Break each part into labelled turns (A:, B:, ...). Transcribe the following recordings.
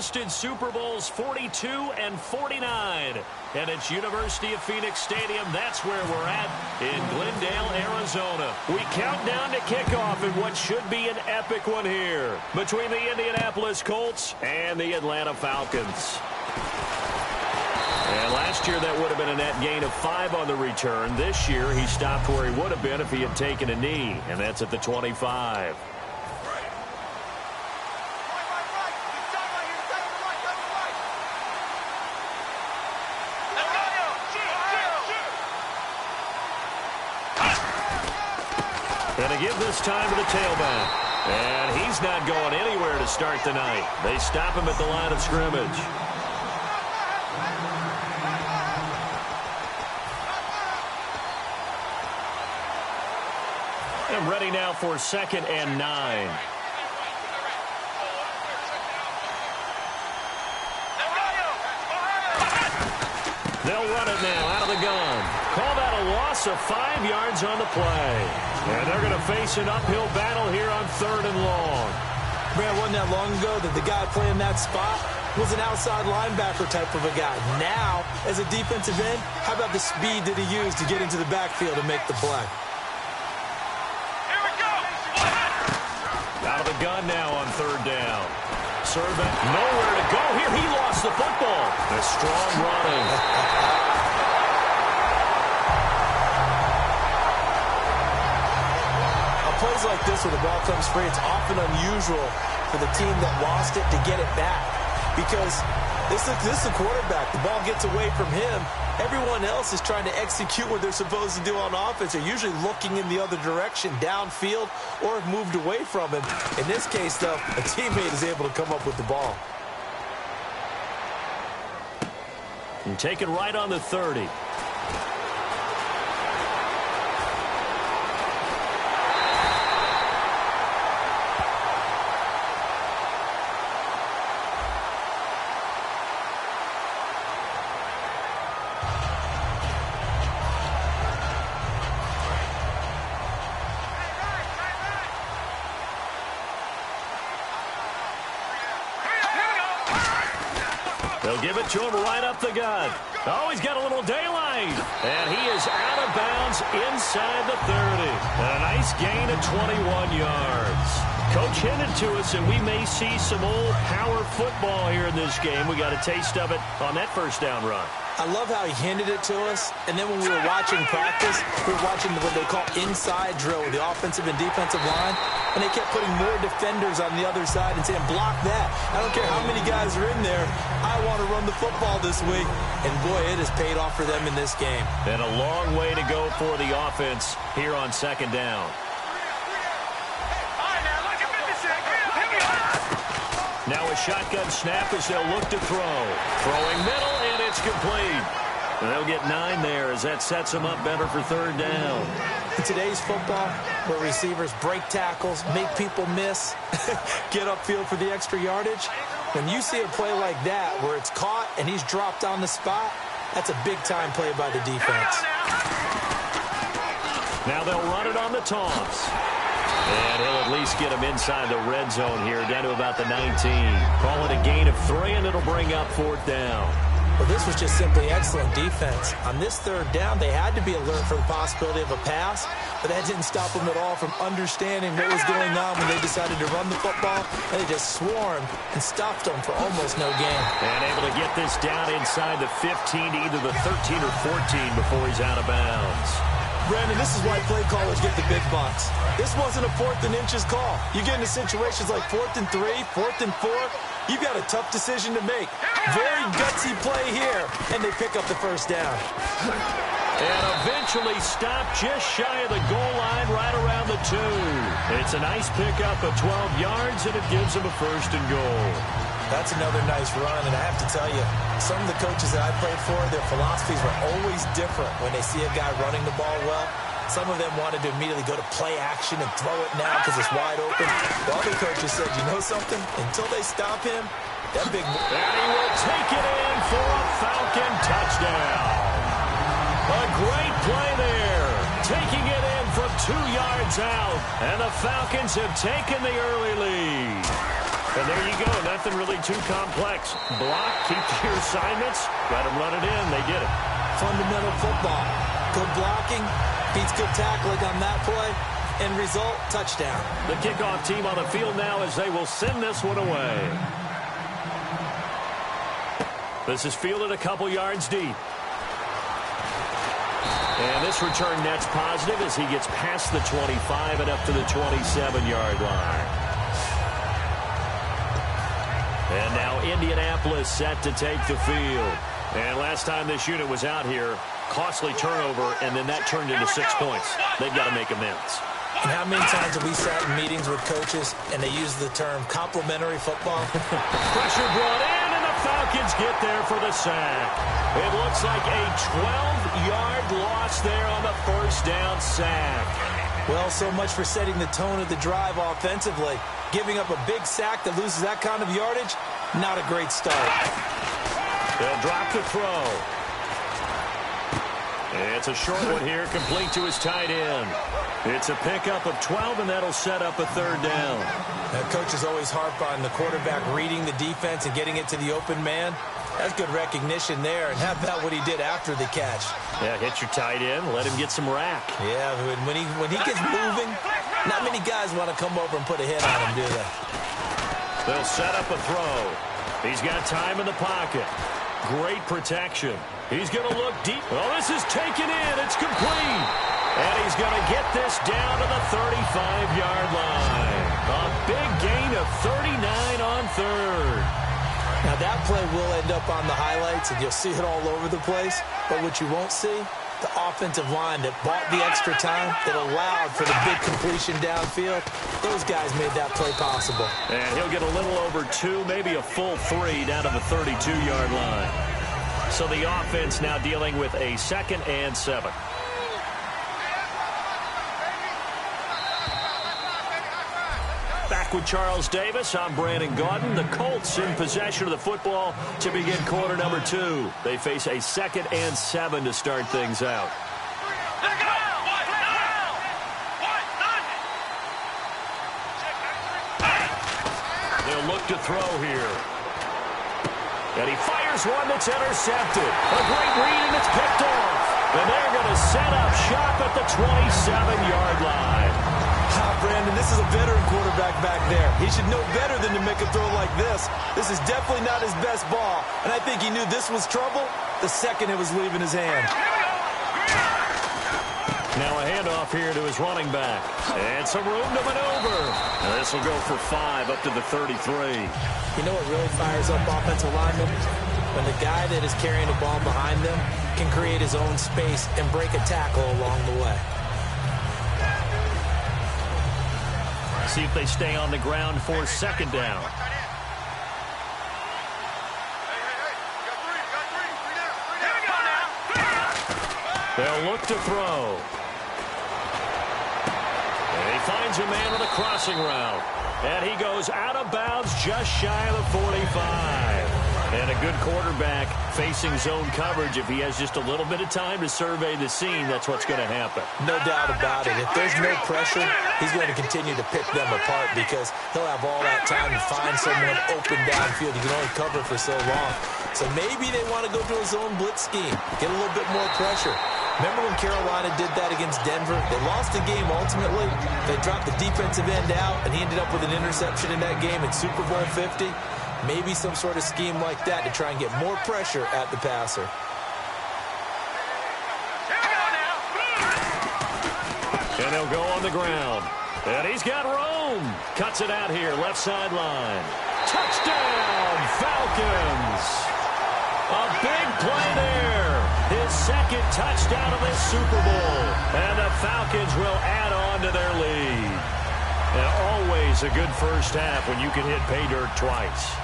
A: hosted Super Bowls 42 and 49. And it's University of Phoenix Stadium. That's where we're at in Glendale, Arizona. We count down to kickoff in what should be an epic one here between the Indianapolis Colts and the Atlanta Falcons. And last year, that would have been a net gain of 5 on the return. This year, he stopped where he would have been if he had taken a knee, and that's at the 25. And to give this time to the tailback. And he's not going anywhere to start the night. They stop him at the line of scrimmage. And ready now for 2nd and 9. They'll run it now out of the gun. Call that a loss of 5 yards on the play. And they're going to face an uphill battle here on 3rd and long.
B: Man, wasn't that long ago that the guy playing that spot was an outside linebacker type of a guy. Now, as a defensive end, how about the speed that he used to get into the backfield and make the play?
A: Out of the gun now on 3rd down. Servant nowhere to go here. He lost the football. The strong running.
B: Plays like this where the ball comes free, it's often unusual for the team that lost it to get it back because this is the quarterback. The ball gets away from him. Everyone else is trying to execute what they're supposed to do on offense. They're usually looking in the other direction, downfield, or have moved away from him. In this case, though, a teammate is able to come up with the ball.
A: And take it right on the 30. They'll give it to him right up the gut. Oh, he's got a little daylight. And he is out of bounds inside the 30. And a nice gain of 21 yards. Coach hinted to us, and we may see some old power football here in this game. We got a taste of it on that 1st down run.
B: I love how he handed it to us, and then when we were watching practice, we were watching what they call inside drill with the offensive and defensive line, and they kept putting more defenders on the other side and saying, block that. I don't care how many guys are in there. I want to run the football this week. And, boy, it has paid off for them in this game.
A: And a long way to go for the offense here on 2nd down. Now a shotgun snap as they'll look to throw. Throwing middle, and it's complete. And they'll get 9 there as that sets them up better for 3rd down.
B: In today's football, where receivers break tackles, make people miss, get upfield for the extra yardage, when you see a play like that where it's caught and he's dropped on the spot, that's a big-time play by the defense.
A: Now they'll run it on the toss. And he'll at least get him inside the red zone here, down to about the 19. Call it a gain of 3, and it'll bring up 4th down.
B: Well, this was just simply excellent defense. On this 3rd down, they had to be alert for the possibility of a pass, but that didn't stop them at all from understanding what was going on when they decided to run the football, and they just swarmed and stopped them for almost no gain.
A: And able to get this down inside the 15 to either the 13 or 14 before he's out of bounds.
B: Brandon, this is why play callers get the big bucks. This wasn't a 4th and inches call. You get into situations like 4th and 3, 4th and 4, you've got a tough decision to make. Very gutsy play here, and they pick up the 1st down.
A: And eventually stopped just shy of the goal line right around the 2. It's a nice pickup of 12 yards, and it gives them a 1st and goal.
B: That's another nice run, and I have to tell you, some of the coaches that I played for, their philosophies were always different when they see a guy running the ball well. Some of them wanted to immediately go to play action and throw it now because it's wide open. The other coaches said, you know something? Until they stop him, that big...
A: And he will take it in for a Falcon touchdown. A great play there. Taking it in from 2 yards out. And the Falcons have taken the early lead. And there you go. Nothing really too complex. Block, keep to your assignments, let them run it in. They did it.
B: Fundamental football. Good blocking, beats good tackling on that play. End result, touchdown.
A: The kickoff team on the field now as they will send this one away. This is fielded a couple yards deep. And this return net's positive as he gets past the 25 and up to the 27-yard line. And now Indianapolis set to take the field. And last time this unit was out here, costly turnover, and then that turned into 6 points. They've got to make amends.
B: And how many times have we sat in meetings with coaches and they use the term complementary football?
A: Pressure brought in, and the Falcons get there for the sack. It looks like a 12-yard loss there on the first down sack.
B: Well, so much for setting the tone of the drive offensively. Giving up a big sack that loses that kind of yardage, not a great start.
A: They'll drop the throw. It's a short one here, complete to his tight end. It's a pickup of 12, and that'll set up a third down.
B: Now, coaches always harp on the quarterback reading the defense and getting it to the open man. That's good recognition there. And how about what he did after the catch?
A: Yeah, hit your tight end, let him get some rack.
B: Yeah, when he gets moving, not many guys want to come over and put a hit on him, do they?
A: They'll set up a throw. He's got time in the pocket. Great protection. He's going to look deep. Well, this is taken in. It's complete. And he's going to get this down to the 35-yard line. A big gain of 39 on third.
B: Now, that play will end up on the highlights, and you'll see it all over the place. But what you won't see, the offensive line that bought the extra time, that allowed for the big completion downfield, those guys made that play possible.
A: And he'll get a little over 2, maybe a full 3 down to the 32-yard line. So the offense now dealing with a 2nd and 7. Back with Charles Davis, I'm Brandon Gaudin. The Colts in possession of the football to begin quarter number 2. They face a 2nd and 7 to start things out. They'll look to throw here. And he fires one that's intercepted. A great read, and it's picked off. And they're going to set up shop at the 27-yard line.
B: Brandon, this is a veteran quarterback back there. He should know better than to make a throw like this. This is definitely not his best ball. And I think he knew this was trouble the second it was leaving his hand.
A: Now a handoff here to his running back. And some room to maneuver. This will go for 5 up to the 33.
B: You know what really fires up offensive linemen? When the guy that is carrying the ball behind them can create his own space and break a tackle along the way.
A: See if they stay on the ground for 2nd down. They'll look to throw. And he finds a man with a crossing route. And he goes out of bounds just shy of the 45. And a good quarterback facing zone coverage. If he has just a little bit of time to survey the scene, that's what's going to happen.
B: No doubt about it. If there's no pressure, he's going to continue to pick them apart because he'll have all that time to find someone open downfield. He can only cover for so long. So maybe they want to go to a zone blitz scheme, get a little bit more pressure. Remember when Carolina did that against Denver? They lost the game ultimately. They dropped the defensive end out, and he ended up with an interception in that game in Super Bowl 50. Maybe some sort of scheme like that to try and get more pressure at the passer.
A: And he'll go on the ground. And he's got room. Cuts it out here, left sideline. Touchdown, Falcons. A big play there. His 2nd touchdown of this Super Bowl. And the Falcons will add on to their lead. And always a good first half when you can hit pay dirt twice.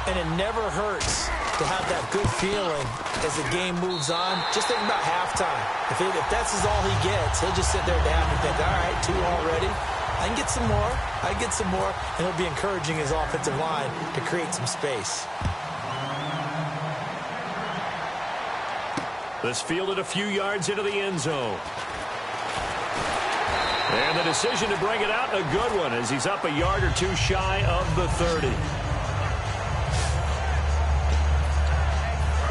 B: And it never hurts to have that good feeling as the game moves on. Just think about halftime. If that's all he gets, he'll just sit there at the half and think, all right, 2 already. I can get some more. I can get some more. And he'll be encouraging his offensive line to create some space.
A: This fielded a few yards into the end zone. And a decision to bring it out, a good one, as he's up a yard or two shy of the 30.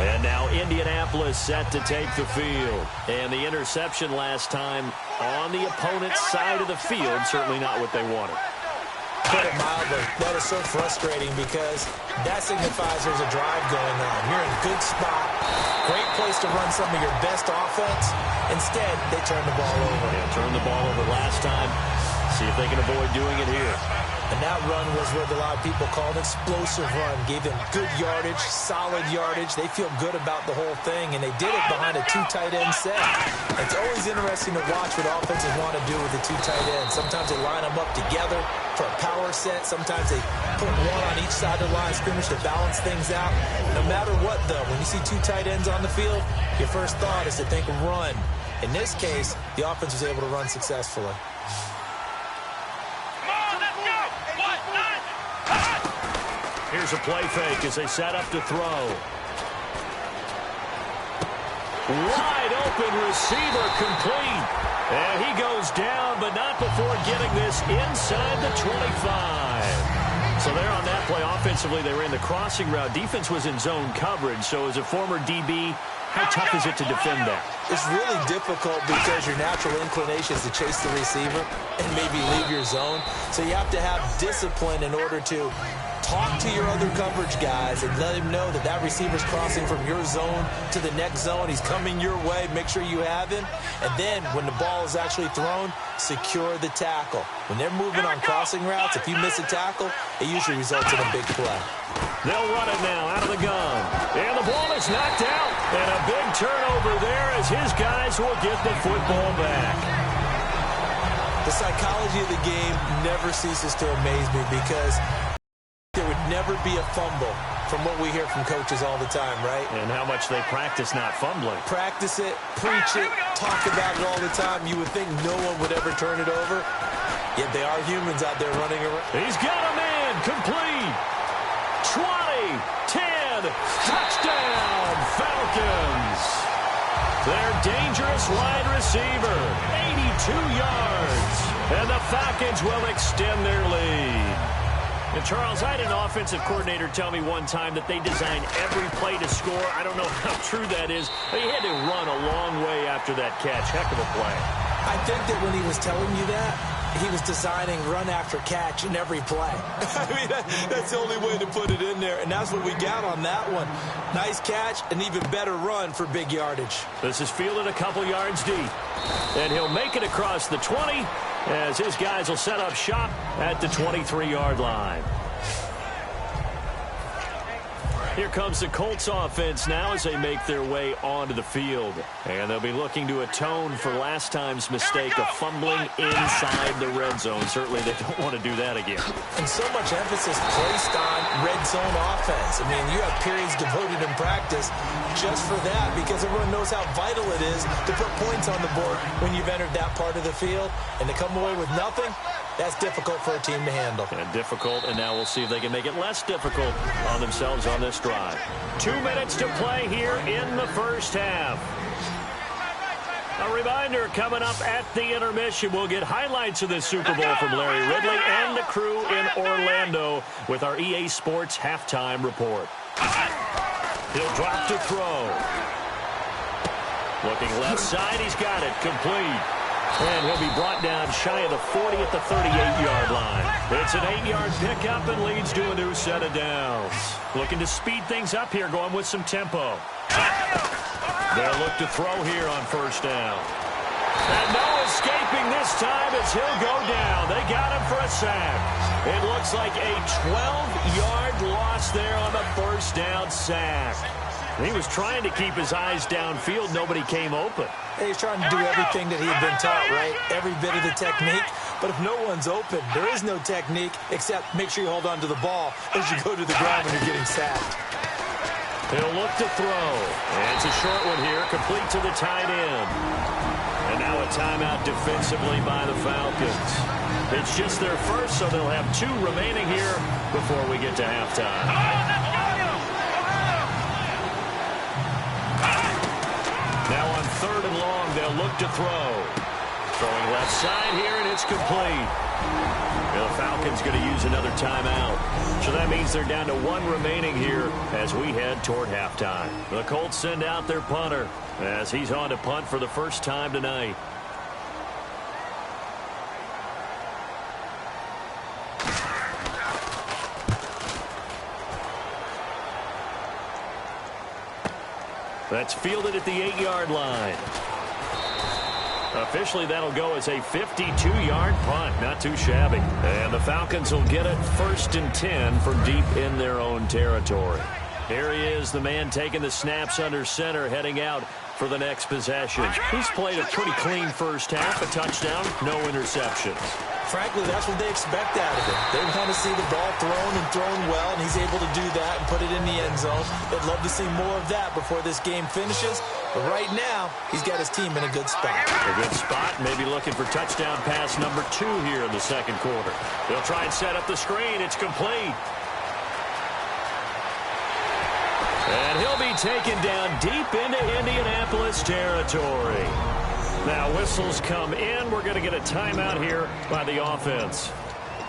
A: And now Indianapolis set to take the field. And the interception last time on the opponent's side of the field, certainly not what they wanted.
B: Put it mildly, that is so frustrating because that signifies there's a drive going on. You're in a good spot, great place to run some of your best offense. Instead, they turn the ball over.
A: Yeah, turned the ball over last time. See if they can avoid doing it here.
B: And that run was what a lot of people call an explosive run. Gave them good yardage, solid yardage. They feel good about the whole thing, and they did it behind a two tight end set. It's always interesting to watch what offenses want to do with the two tight ends. Sometimes they line them up together for a power set. Sometimes they put one on each side of the line of scrimmage to balance things out. No matter what, though, when you see two tight ends on the field, your first thought is to think run. In this case, the offense was able to run successfully.
A: Here's a play fake as they set up to throw. Wide open receiver complete. And he goes down, but not before getting this inside the 25. So there on that play, offensively, they ran the crossing route. Defense was in zone coverage. So as a former DB, how tough is it to defend that?
B: It's really difficult because your natural inclination is to chase the receiver and maybe leave your zone. So you have to have discipline in order to talk to your other coverage guys and let him know that that receiver's crossing from your zone to the next zone. He's coming your way. Make sure you have him. And then when the ball is actually thrown, secure the tackle. When they're moving on crossing routes, if you miss a tackle, it usually results in a big play.
A: They'll run it now out of the gun. And the ball is knocked out. And a big turnover there as his guys will get the football back.
B: The psychology of the game never ceases to amaze me because there would never be a fumble from what we hear from coaches all the time, right?
A: And how much they practice not fumbling.
B: Practice it, preach it, talk about it all the time. You would think no one would ever turn it over. Yet they are humans out there running around.
A: He's got a man complete. 20, 10, touchdown, Falcons. Their dangerous wide receiver, 82 yards. And the Falcons will extend their lead. And Charles, I had an offensive coordinator tell me one time that they design every play to score. I don't know how true that is, but he had to run a long way after that catch. Heck of a play.
B: I think that when he was telling you that, he was designing run after catch in every play. I mean, that's the only way to put it in there, and that's what we got on that one. Nice catch, an even better run for big yardage.
A: This is fielded a couple yards deep, and he'll make it across the 20 as his guys will set up shop at the 23-yard line. Here comes the Colts offense now as they make their way onto the field. And they'll be looking to atone for last time's mistake of fumbling inside the red zone. Certainly they don't want to do that again.
B: And so much emphasis placed on red zone offense. I mean, you have periods devoted in practice just for that because everyone knows how vital it is to put points on the board when you've entered that part of the field. And to come away with nothing, that's difficult for a team to handle.
A: And difficult, and now we'll see if they can make it less difficult on themselves on this drive. 2 minutes to play here in the first half. A reminder, coming up at the intermission, we'll get highlights of this Super Bowl from Larry Ridley and the crew in Orlando with our EA Sports halftime report. He'll drop to throw. Looking left side, he's got it, complete. And he'll be brought down shy of the 40 at the 38-yard line. It's an 8-yard pickup and leads to a new set of downs. Looking to speed things up here, going with some tempo. They'll look to throw here on first down. And no escaping this time as he'll go down. They got him for a sack. It looks like a 12-yard loss there on the first down sack. He was trying to keep his eyes downfield. Nobody came open.
B: He's trying to do everything that he had been taught, right? Every bit of the technique. But if no one's open, there is no technique except make sure you hold on to the ball as you go to the ground when you're getting sacked.
A: He'll look to throw. And it's a short one here, complete to the tight end. And now a timeout defensively by the Falcons. It's just their first, so they'll have 2 remaining here before we get to halftime. Now on 3rd and long, they'll look to throw. Throwing left side here, and it's complete. The Falcons going to use another timeout. So that means they're down to one remaining here as we head toward halftime. The Colts send out their punter as he's on to punt for the first time tonight. That's fielded at the 8-yard line. Officially, that'll go as a 52-yard punt. Not too shabby. And the Falcons will get it 1st and 10 from deep in their own territory. Here he is, the man taking the snaps under center, heading out for the next possession. He's played a pretty clean first half, a touchdown, no interceptions.
B: Frankly, that's what they expect out of him. They want to see the ball thrown and thrown well, and he's able to do that and put it in the end zone. They'd love to see more of that before this game finishes. But right now, he's got his team in a good spot.
A: A good spot, maybe looking for touchdown pass number 2 here in the second quarter. They'll try and set up the screen. It's complete. And he'll be taken down deep into Indianapolis territory. Now whistles come in. We're going to get a timeout here by the offense.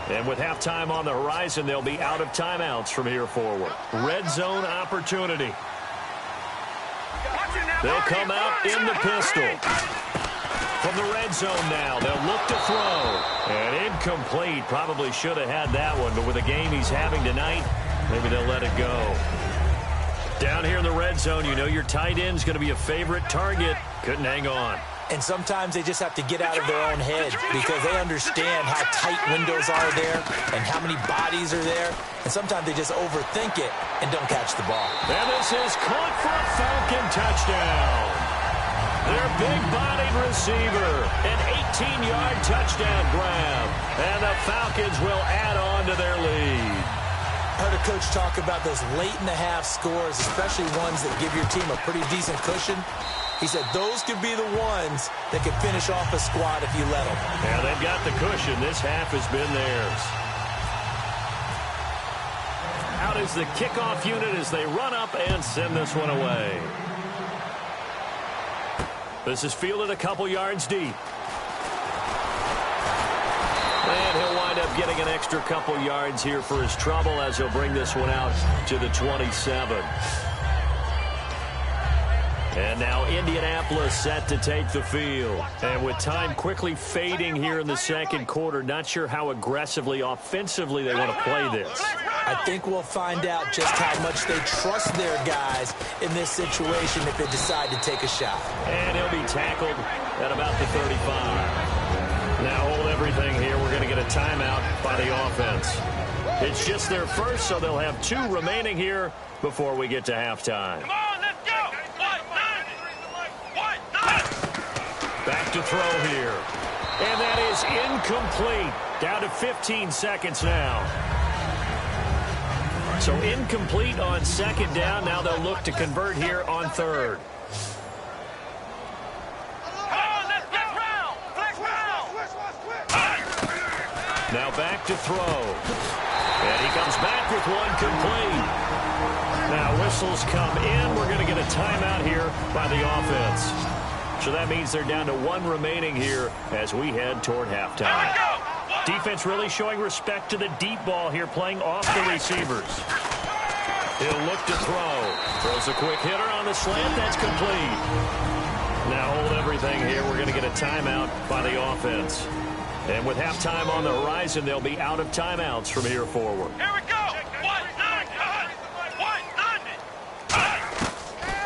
A: And with halftime on the horizon, they'll be out of timeouts from here forward. Red zone opportunity. They'll come out in the pistol. From the red zone now, they'll look to throw. And incomplete. Probably should have had that one, but with the game he's having tonight, maybe they'll let it go. Down here in the red zone, you know your tight end's going to be a favorite target. Couldn't hang on.
B: And sometimes they just have to get out of their own head because they understand how tight windows are there and how many bodies are there. And sometimes they just overthink it and don't catch the ball.
A: And this is caught for a Falcon touchdown. Their big-bodied receiver, an 18-yard touchdown grab. And the Falcons will add on to their lead.
B: I heard a coach talk about those late-in-the-half scores, especially ones that give your team a pretty decent cushion. He said those could be the ones that could finish off a squad if you let them.
A: Yeah, they've got the cushion. This half has been theirs. Out is the kickoff unit as they run up and send this one away. This is fielded a couple yards deep. And he'll wind up getting an extra couple yards here for his trouble as he'll bring this one out to the 27. And now Indianapolis set to take the field. And with time quickly fading here in the second quarter, not sure how aggressively, offensively they want to play this.
B: I think we'll find out just how much they trust their guys in this situation if they decide to take a shot.
A: And he'll be tackled at about the 35. Now hold everything here. We're going to get a timeout by the offense. It's just their first, so they'll have 2 remaining here before we get to halftime. Back to throw here. And that is incomplete. Down to 15 seconds now. So incomplete on second down. Now they'll look to convert here on third. Now back to throw. And he comes back with one complete. Now whistles come in. We're going to get a timeout here by the offense. So that means they're down to 1 remaining here as we head toward halftime. Defense really showing respect to the deep ball here, playing off the receivers. He'll look to throw. Throws a quick hitter on the slant. That's complete. Now hold everything here. We're going to get a timeout by the offense. And with halftime on the horizon, they'll be out of timeouts from here forward.
C: Here we go.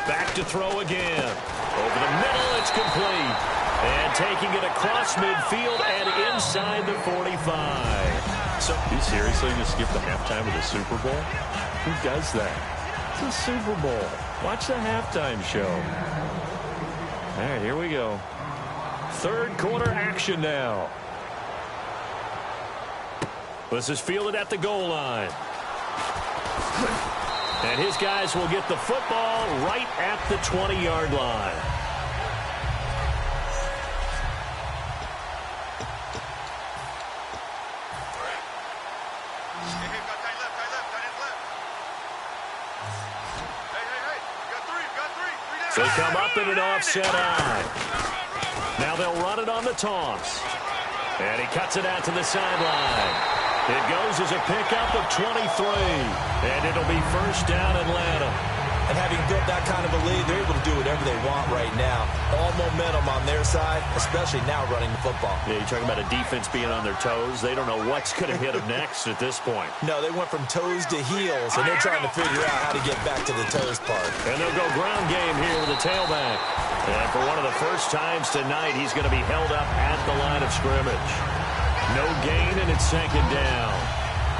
A: Back to throw again. Over the middle, it's complete. And taking it across midfield and inside the 45.
D: So, you seriously just skip the halftime of the Super Bowl? Who does that? It's a Super Bowl. Watch the halftime show. All right, here we go.
A: Third quarter action now. This is fielded at the goal line. And his guys will get the football right at the 20-yard line. They come up in an offset eye. Now they'll run it on the toss. And he cuts it out to the sideline. It goes as a pickup of 23. And it'll be first down Atlanta.
B: And having built that kind of a lead, they're able to do whatever they want right now. All momentum on their side, especially now running the football.
A: Yeah, you're talking about a defense being on their toes. They don't know what's going to hit them next at this point.
B: No, they went from toes to heels, and they're trying to figure out how to get back to the toes part.
A: And they'll go ground game here with a tailback. And for one of the first times tonight, he's going to be held up at the line of scrimmage. No gain, and it's second down.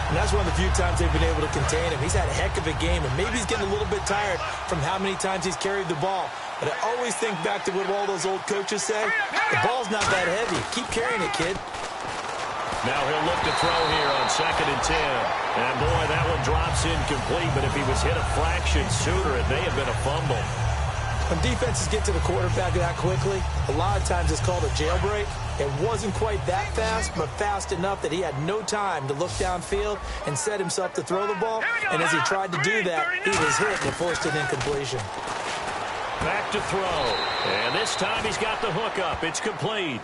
B: And that's one of the few times they've been able to contain him. He's had a heck of a game, and maybe he's getting a little bit tired from how many times he's carried the ball. But I always think back to what all those old coaches say. The ball's not that heavy. Keep carrying it, kid.
A: Now he'll look to throw here on 2nd and 10. And, boy, that one drops incomplete. But if he was hit a fraction sooner, it may have been a fumble.
B: When defenses get to the quarterback that quickly, a lot of times it's called a jailbreak. It wasn't quite that fast, but fast enough that he had no time to look downfield and set himself to throw the ball. And as he tried to do that, he was hit and forced an incompletion.
A: Back to throw. And this time he's got the hook up. It's complete.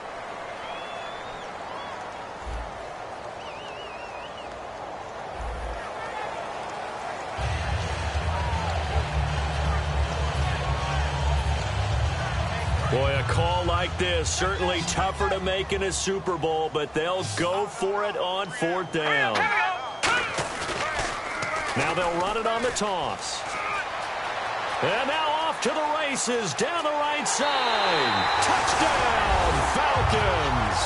A: Boy, a call like this, certainly tougher to make in a Super Bowl, but they'll go for it on 4th down. Now they'll run it on the toss. And now off to the races, down the right side. Touchdown, Falcons.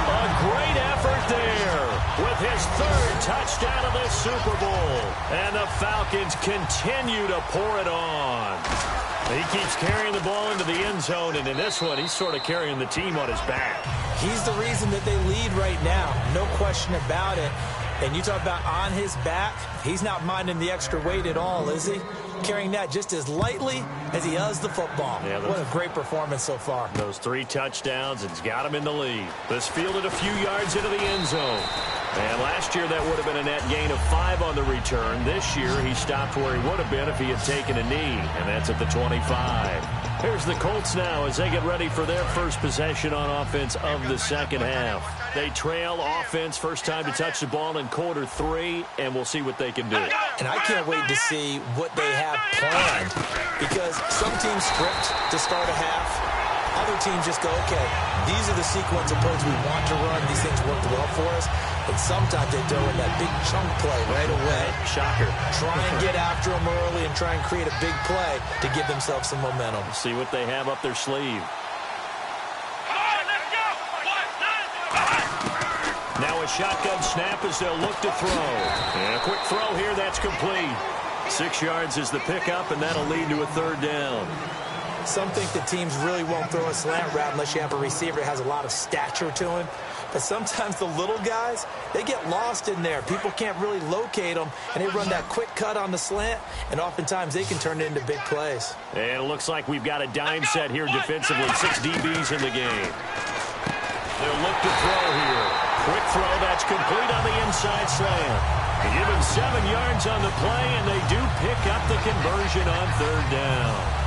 A: A great effort there with his 3rd touchdown of this Super Bowl. And the Falcons continue to pour it on. He keeps carrying the ball into the end zone, and in this one, he's sort of carrying the team on his back.
B: He's the reason that they lead right now, no question about it. And you talk about on his back, he's not minding the extra weight at all, is he? Carrying that just as lightly as he does the football. Yeah, what a great performance so far.
A: Those 3 touchdowns, and he's got him in the lead. This fielded a few yards into the end zone. And last year, that would have been a net gain of 5 on the return. This year, he stopped where he would have been if he had taken a knee, and that's at the 25. Here's the Colts now as they get ready for their first possession on offense of the second half. They trail offense, first time to touch the ball in quarter 3, and we'll see what they can do.
B: And I can't wait to see what they have planned, because some teams script to start a half. Other teams just go, okay, these are the sequence of plays we want to run. These things worked well for us. And sometimes they throw in that big chunk play right away.
A: Shocker.
B: Try and get after them early and try and create a big play to give themselves some momentum.
A: See what they have up their sleeve. Now a shotgun snap as they'll look to throw. And a quick throw here, that's complete. 6 yards is the pickup, and that'll lead to a 3rd down.
B: Some think that teams really won't throw a slant route unless you have a receiver that has a lot of stature to him. But sometimes the little guys, they get lost in there. People can't really locate them, and they run that quick cut on the slant, and oftentimes they can turn it into big plays.
A: And it looks like we've got a dime set here defensively. 6 DBs in the game. They'll look to throw here. Quick throw, that's complete on the inside slant. They give him 7 yards on the play, and they do pick up the conversion on 3rd down.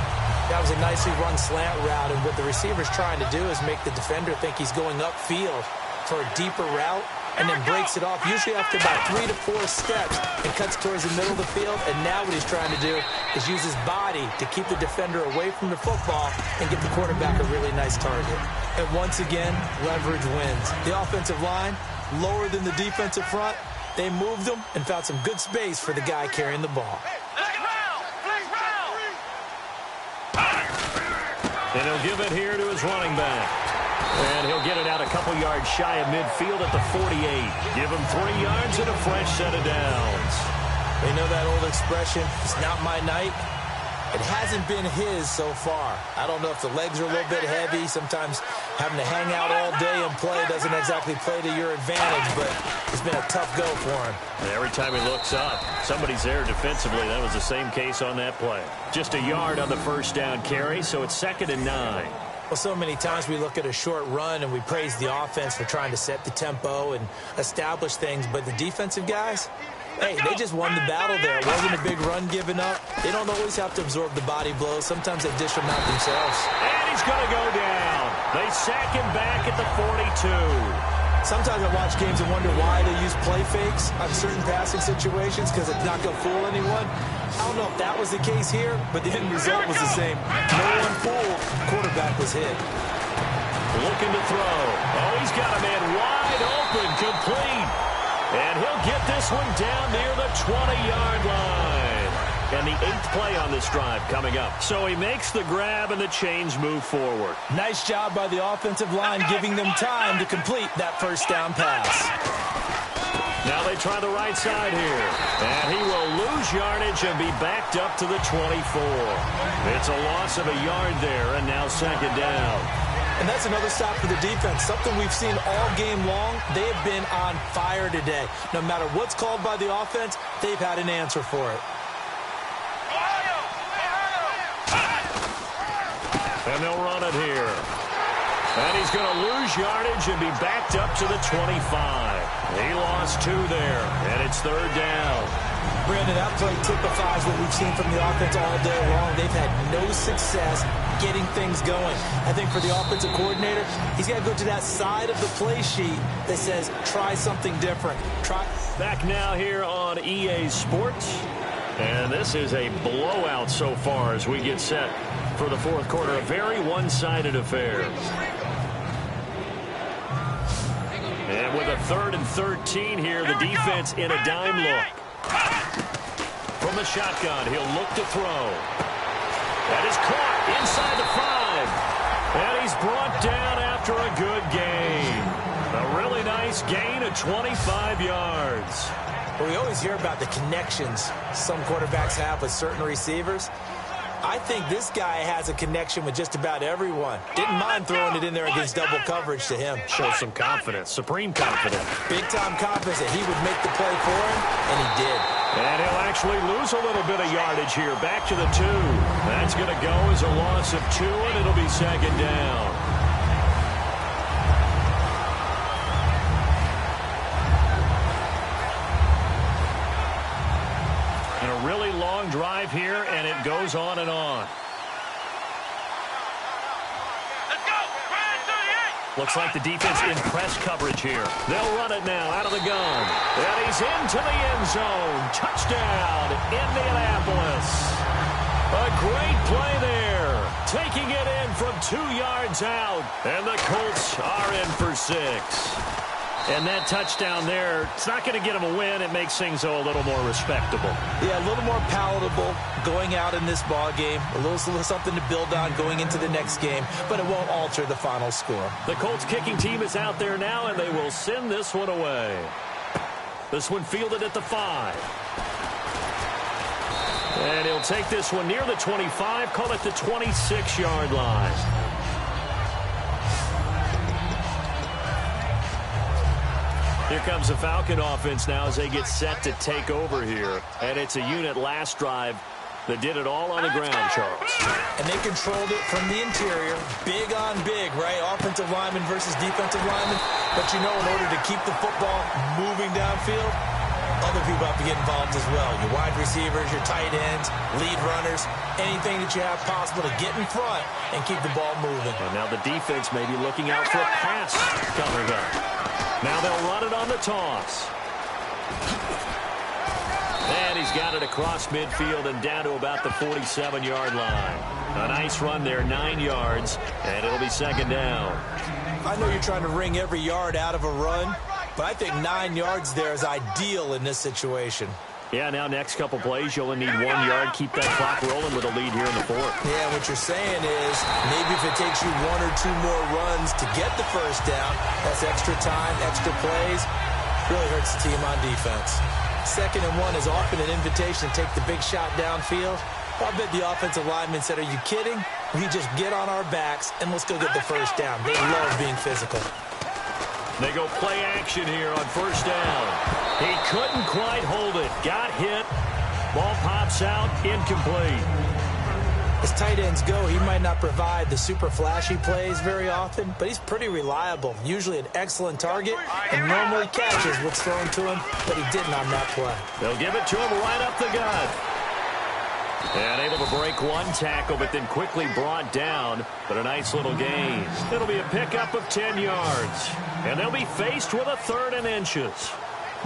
B: That was a nicely run slant route, and what the receiver's trying to do is make the defender think he's going upfield for a deeper route, and then breaks it off, usually after about 3 to 4 steps, and cuts towards the middle of the field. And now what he's trying to do is use his body to keep the defender away from the football and get the quarterback a really nice target. And once again, leverage wins. The offensive line, lower than the defensive front, they moved them and found some good space for the guy carrying the ball.
A: And he'll give it here to his running back. And he'll get it out a couple yards shy of midfield at the 48. Give him 3 yards and a fresh set of downs.
B: You know that old expression, it's not my night? It hasn't been his so far. I don't know if the legs are a little bit heavy. Sometimes having to hang out all day and play doesn't exactly play to your advantage, but it's been a tough go for him.
A: And every time he looks up, somebody's there defensively. That was the same case on that play. Just a yard on the first down carry, so it's 2nd and 9.
B: Well, so many times we look at a short run and we praise the offense for trying to set the tempo and establish things, but the defensive guys, hey, they just won the battle there. It wasn't a big run given up. They don't always have to absorb the body blows. Sometimes they dish them out themselves.
A: And he's going to go down. They sack him back at the 42.
B: Sometimes I watch games and wonder why they use play fakes on certain passing situations because it's not going to fool anyone. I don't know if that was the case here, but the end result was the same. No one fooled. Quarterback was hit.
A: Looking to throw. Oh, he's got a man wide open, complete. And he'll get this one down near the 20-yard line. And the 8th play on this drive coming up. So he makes the grab and the chains move forward.
B: Nice job by the offensive line giving them time to complete that first down pass.
A: Now they try the right side here. And he will lose yardage and be backed up to the 24. It's a loss of a yard there, and now second down.
B: And that's another stop for the defense, something we've seen all game long. They have been on fire today. No matter what's called by the offense, they've had an answer for it.
A: And they'll run it here. And he's going to lose yardage and be backed up to the 25. He lost 2 there, and it's third down.
B: Brandon, that play typifies what we've seen from the offense all day long. They've had no success getting things going. I think for the offensive coordinator, he's got to go to that side of the play sheet that says, try something different.
A: Back now here on EA Sports. And this is a blowout so far as we get set for the fourth quarter. A very one-sided affair. And with a 3rd and 13 here, the defense in a dime look. From the shotgun, he'll look to throw. That is caught inside the 5. And he's brought down after a good gain. A really nice gain of 25 yards.
B: Well, we always hear about the connections some quarterbacks have with certain receivers. I think this guy has a connection with just about everyone. Didn't mind throwing it in there against double coverage to him.
A: Shows some confidence, supreme confidence.
B: Big-time confidence that he would make the play for him, and he did.
A: And he'll actually lose a little bit of yardage here. Back to the 2. That's going to go as a loss of 2, and it'll be second down. And a really long drive here, and it goes on and on. Looks like the defense in press coverage here. They'll run it now out of the gun. And he's into the end zone. Touchdown, Indianapolis. A great play there. Taking it in from 2 yards out. And the Colts are in for 6. And that touchdown there, it's not going to get them a win. It makes things, though, a little more respectable.
B: Yeah, a little more palatable going out in this ball game. A little something to build on going into the next game, but it won't alter the final score.
A: The Colts kicking team is out there now, and they will send this one away. This one fielded at the 5. And he'll take this one near the 25, call it the 26-yard line. Here comes the Falcon offense now as they get set to take over here. And it's a unit last drive that did it all on the ground, Charles.
B: And they controlled it from the interior. Big on big, right? Offensive lineman versus defensive lineman. But, you know, in order to keep the football moving downfield, other people have to get involved as well. Your wide receivers, your tight ends, lead runners, anything that you have possible to get in front and keep the ball moving.
A: And now the defense may be looking out for a pass coming up. Now they'll run it on the toss. And he's got it across midfield and down to about the 47-yard line. A nice run there, 9 yards, and it'll be second down.
B: I know you're trying to wring every yard out of a run, but I think 9 yards there is ideal in this situation.
A: Yeah, now next couple plays, you'll only need 1 yard. Keep that clock rolling with a lead here in the 4th.
B: Yeah, what you're saying is maybe if it takes you 1 or 2 more runs to get the first down, that's extra time, extra plays, really hurts the team on defense. 2nd and 1 is often an invitation to take the big shot downfield. I bet the offensive lineman said, are you kidding? We just get on our backs and let's go get the first down. They love being physical.
A: They go play action here on first down. He couldn't quite hold it. Got hit. Ball pops out. Incomplete.
B: As tight ends go, he might not provide the super flashy plays very often, but he's pretty reliable. Usually an excellent target and normally catches what's thrown to him, but he didn't on that play.
A: They'll give it to him right up the gut. And able to break one tackle, but then quickly brought down. But a nice little gain. It'll be a pickup of 10 yards. And they'll be faced with a 3rd and inches.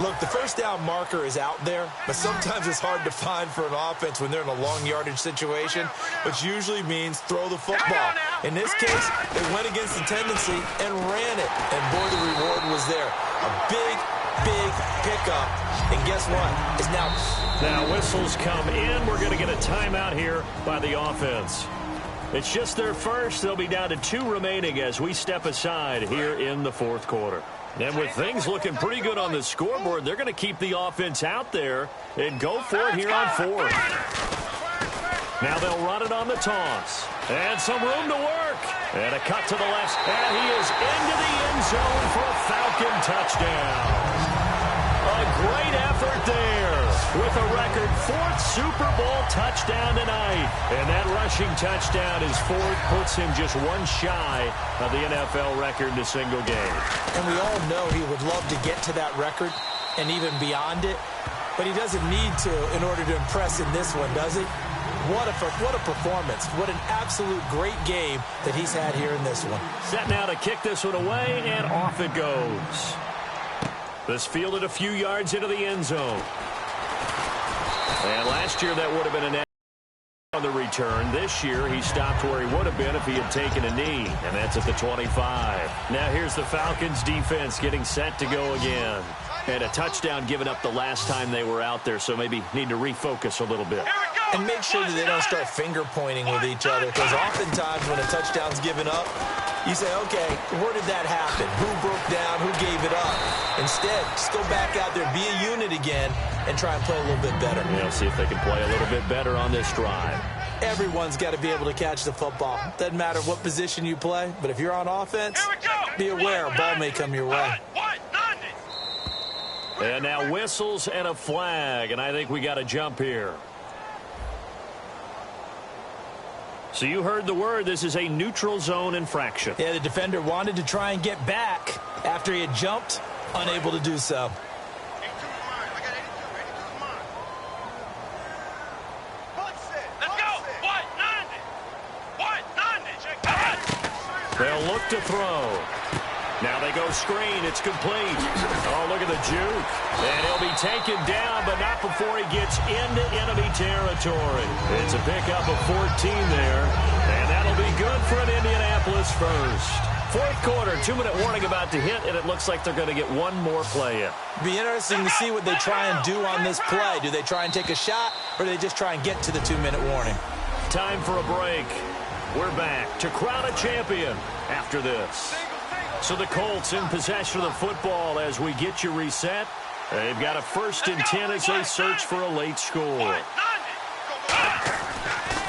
B: Look, the first down marker is out there, but sometimes it's hard to find for an offense when they're in a long yardage situation, which usually means throw the football. In this case, they went against the tendency and ran it. And boy, the reward was there. A big pickup. And guess what? It's
A: now whistles come in. We're going to get a timeout here by the offense. It's just their first. They'll be down to 2 remaining as we step aside here in the 4th quarter. And with things looking pretty good on the scoreboard, they're going to keep the offense out there and go for it here on 4th. Now they'll run it on the toss. And some room to work. And a cut to the left. And he is into the end zone for a Falcon touchdown. A great effort there with a record 4th Super Bowl touchdown tonight. And that rushing touchdown is 4th, puts him just one shy of the NFL record in a single game.
B: And we all know he would love to get to that record and even beyond it. But he doesn't need to in order to impress in this one, does he? What a performance. What an absolute great game that he's had here in this one.
A: Set now to kick this one away, and off it goes. This fielded a few yards into the end zone. And last year that would have been an on the return. This year he stopped where he would have been if he had taken a knee, and that's at the 25. Now here's the Falcons defense getting set to go again. And a touchdown given up the last time they were out there, so maybe need to refocus a little bit.
B: And make sure that they don't start finger-pointing with each other, because oftentimes when a touchdown's given up, you say, okay, where did that happen? Who broke down? Who gave it up? Instead, just go back out there, be a unit again, and try and play a little bit better.
A: Yeah, see if they can play a little bit better on this drive.
B: Everyone's got to be able to catch the football. Doesn't matter what position you play, but if you're on offense, be aware a ball may come your way.
A: And now whistles and a flag, and I think we got a jump here. So you heard the word. This is a neutral zone infraction.
B: Yeah, the defender wanted to try and get back after he had jumped, unable to do so.
A: They'll look to throw. Now they go screen. It's complete. Oh, look at the juke. And he'll be taken down, but not before he gets into enemy territory. It's a pickup of 14 there. And that'll be good for an Indianapolis first. 4th quarter, 2-minute warning about to hit, and it looks like they're going to get one more play in.
B: Be interesting to see what they try and do on this play. Do they try and take a shot, or do they just try and get to the 2-minute warning?
A: Time for a break. We're back to crown a champion after this. So the Colts in possession of the football as we get you reset. They've got a 1st and 10 as they search for a late score.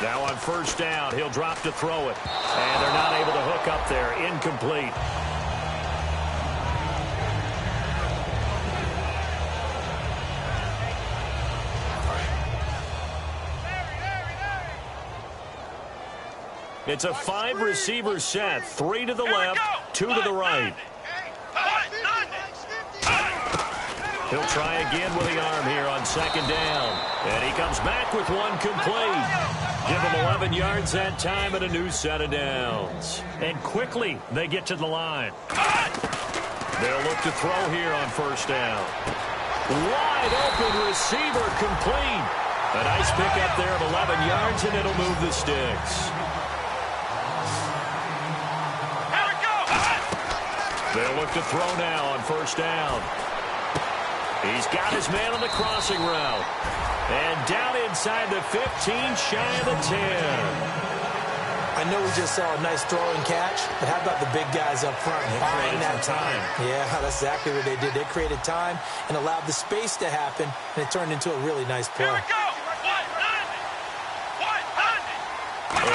A: Now on 1st down, he'll drop to throw it. And they're not able to hook up there. Incomplete. It's a 5-receiver set. 3 to the left, 2 to the right. He'll try again with the arm here on 2nd down. And he comes back with one complete. Give him 11 yards that time and a new set of downs. And quickly they get to the line. They'll look to throw here on 1st down. Wide open receiver complete. A nice pickup there of 11 yards, and it'll move the sticks. They'll look to throw now on 1st down. He's got his man on the crossing route. And down inside the 15, shy of the 10.
B: I know we just saw a nice throw and catch, but how about the big guys up front buying that time? Yeah, that's exactly what they did. They created time and allowed the space to happen, and it turned into a really nice play.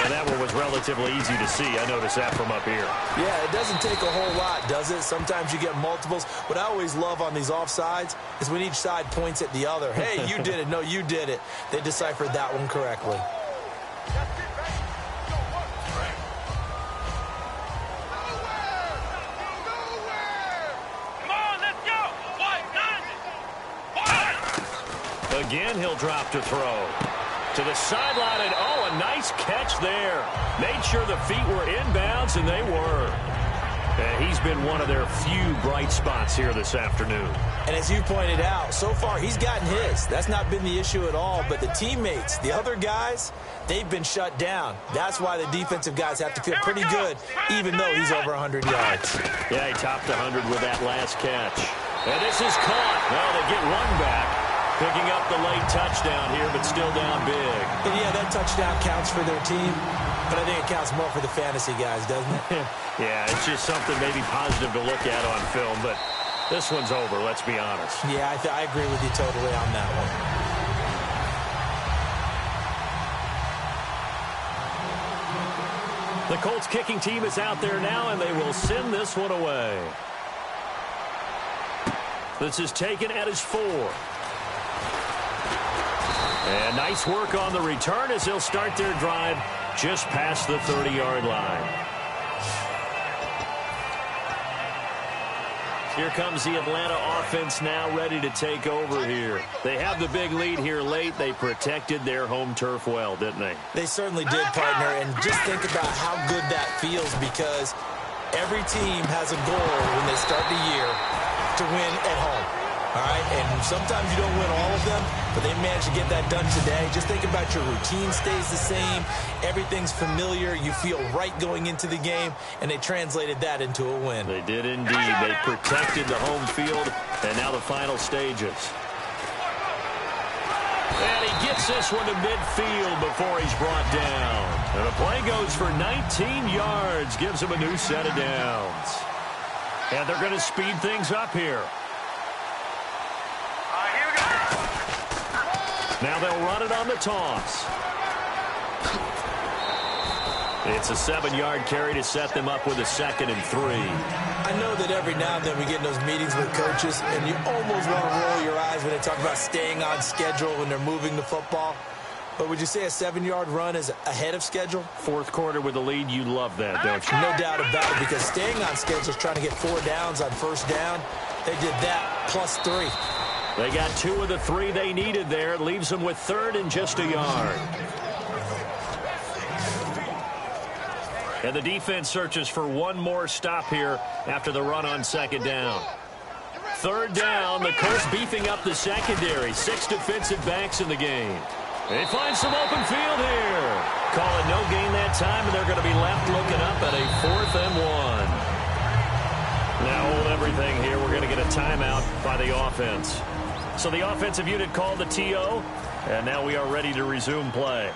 A: And that one was relatively easy to see. I noticed that from up here.
B: Yeah, it doesn't take a whole lot, does it? Sometimes you get multiples. What I always love on these offsides is when each side points at the other. Hey, you did it. No, you did it. They deciphered that one correctly.
A: Again, he'll drop to throw. To the sideline, and a nice catch there. Made sure the feet were inbounds, and they were. And he's been one of their few bright spots here this afternoon.
B: And as you pointed out, so far he's gotten his. That's not been the issue at all. But the teammates, the other guys, they've been shut down. That's why the defensive guys have to feel pretty good, even though he's over 100 yards.
A: Yeah, he topped 100 with that last catch. And this is caught. Well, they get one back. Picking up the late touchdown here, but still down big.
B: And yeah, that touchdown counts for their team, but I think it counts more for the fantasy guys, doesn't it?
A: Yeah, it's just something maybe positive to look at on film, but this one's over, let's be honest.
B: Yeah, I agree with you totally on that
A: one. The Colts kicking team is out there now, and they will send this one away. This is taken at his 4. And nice work on the return as they'll start their drive just past the 30-yard line. Here comes the Atlanta offense now ready to take over here. They have the big lead here late. They protected their home turf well, didn't they?
B: They certainly did, partner. And just think about how good that feels, because every team has a goal when they start the year to win at home. All right, and sometimes you don't win all of them, but they managed to get that done today. Just think about your routine stays the same. Everything's familiar. You feel right going into the game, and they translated that into a win.
A: They did indeed. They protected the home field, and now the final stages. And he gets this one to midfield before he's brought down. And the play goes for 19 yards, gives him a new set of downs. And they're going to speed things up here. Now they'll run it on the toss. It's a 7-yard carry to set them up with a 2nd and 3.
B: I know that every now and then we get in those meetings with coaches, and you almost want to roll your eyes when they talk about staying on schedule when they're moving the football. But would you say a 7-yard run is ahead of schedule?
A: Fourth quarter with the lead, you love that, don't you?
B: No doubt about it, because staying on schedule is trying to get 4 downs on first down. They did that plus 3.
A: They got 2 of the 3 they needed there. It leaves them with 3rd and just a yard. And the defense searches for one more stop here after the run on 2nd down. 3rd down, the Colts beefing up the secondary. 6 defensive backs in the game. They find some open field here. Call it no gain that time, and they're going to be left looking up at a 4th and 1. Now hold everything here. We're going to get a timeout by the offense. So the offensive unit called the TO, and now we are ready to resume play.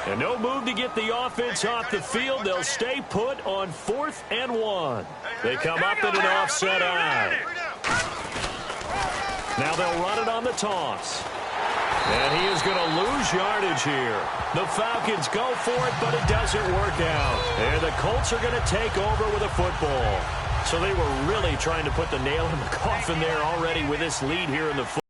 A: And no move to get the offense off the field. They'll stay put on 4th and 1. They come up in an offset eye. Now they'll run it on the toss. And he is going to lose yardage here. The Falcons go for it, but it doesn't work out. And the Colts are going to take over with a football. So they were really trying to put the nail in the coffin there already with this lead here in the football.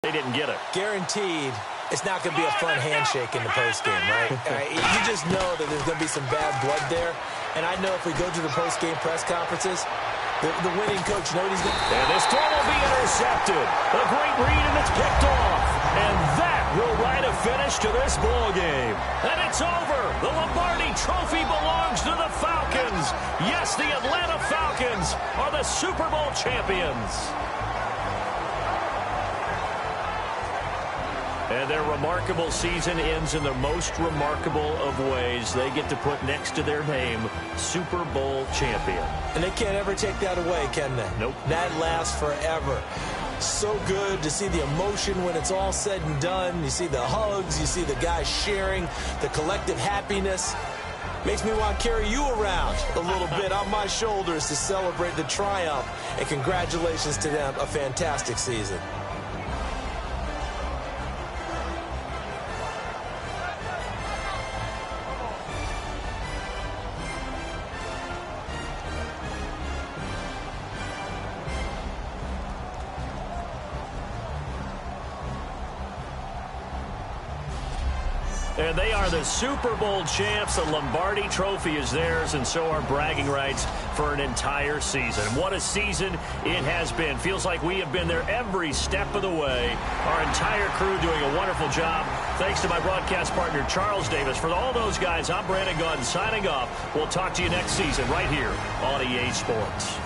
A: They didn't get it.
B: Guaranteed, it's not going to be a fun handshake in the postgame, right? You just know that there's going to be some bad blood there. And I know if we go to the postgame press conferences, the winning coach knows he's going to...
A: And this throw will be intercepted. A great read, and it's picked off. And that will write a finish to this ball game. And it's over. The Lombardi Trophy belongs to the Falcons. Yes, the Atlanta Falcons are the Super Bowl champions. And their remarkable season ends in the most remarkable of ways. They get to put next to their name, Super Bowl champion.
B: And they can't ever take that away, can they?
A: Nope.
B: That lasts forever. So good to see the emotion when it's all said and done. You see the hugs, you see the guys sharing, the collective happiness. Makes me want to carry you around a little bit on my shoulders to celebrate the triumph. And congratulations to them, a fantastic season.
A: And they are the Super Bowl champs. The Lombardi Trophy is theirs, and so are bragging rights for an entire season. What a season it has been. Feels like we have been there every step of the way. Our entire crew doing a wonderful job. Thanks to my broadcast partner, Charles Davis. For all those guys, I'm Brandon Gaudin signing off. We'll talk to you next season right here on EA Sports.